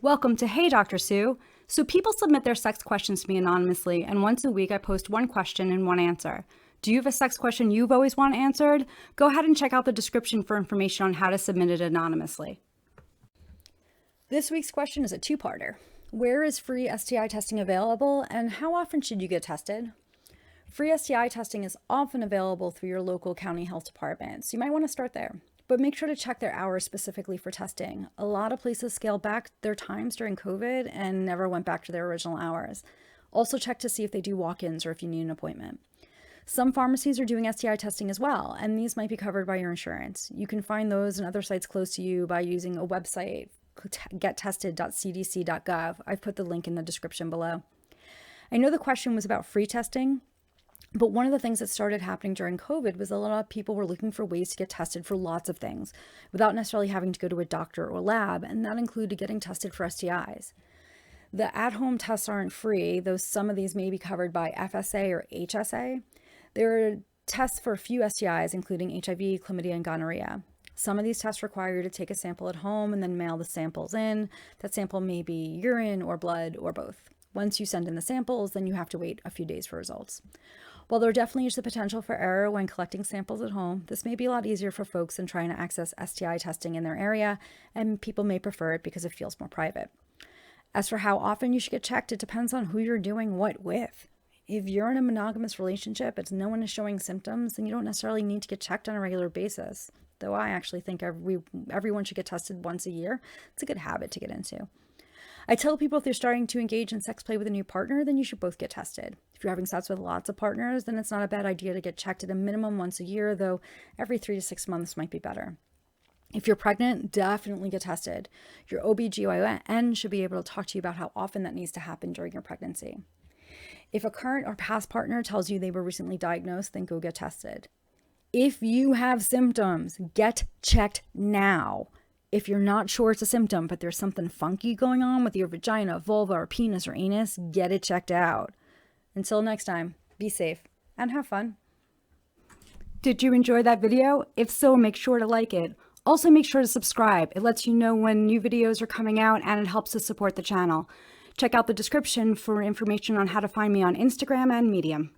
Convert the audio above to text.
Welcome to Hey Dr. Sue. So people submit their sex questions to me anonymously, and once a week I post one question and one answer. Do you have a sex question you've always wanted answered? Go ahead and check out the description for information on how to submit it anonymously. This week's question is a two-parter. Where is free STI testing available, and how often should you get tested? Free STI testing is often available through your local county health department, so you might want to start there. But make sure to check their hours specifically for testing. A lot of places scaled back their times during COVID and never went back to their original hours. Also check to see if they do walk-ins or if you need an appointment. Some pharmacies are doing STI testing as well, and these might be covered by your insurance. You can find those and other sites close to you by using a website, gettested.cdc.gov. I've put the link in the description below. I know the question was about free testing, but one of the things that started happening during COVID was a lot of people were looking for ways to get tested for lots of things without necessarily having to go to a doctor or lab, and that included getting tested for STIs. The at-home tests aren't free, though some of these may be covered by FSA or HSA. There are tests for a few STIs, including HIV, chlamydia, and gonorrhea. Some of these tests require you to take a sample at home and then mail the samples in. That sample may be urine or blood or both. Once you send in the samples, then you have to wait a few days for results. While there definitely is the potential for error when collecting samples at home, this may be a lot easier for folks than trying to access STI testing in their area, and people may prefer it because it feels more private. As for how often you should get checked, it depends on who you're doing what with. If you're in a monogamous relationship and no one is showing symptoms, then you don't necessarily need to get checked on a regular basis. Though I actually think everyone should get tested once a year. It's a good habit to get into. I tell people if you're starting to engage in sex play with a new partner, then you should both get tested. If you're having sex with lots of partners, then it's not a bad idea to get checked at a minimum once a year, though every 3 to 6 months might be better. If you're pregnant, definitely get tested. Your OB/GYN should be able to talk to you about how often that needs to happen during your pregnancy. If a current or past partner tells you they were recently diagnosed, then go get tested. If you have symptoms, get checked now. If you're not sure it's a symptom, but there's something funky going on with your vagina, vulva, or penis or anus, get it checked out. Until next time, be safe and have fun. Did you enjoy that video? If so, make sure to like it. Also, make sure to subscribe. It lets you know when new videos are coming out and it helps to support the channel. Check out the description for information on how to find me on Instagram and Medium.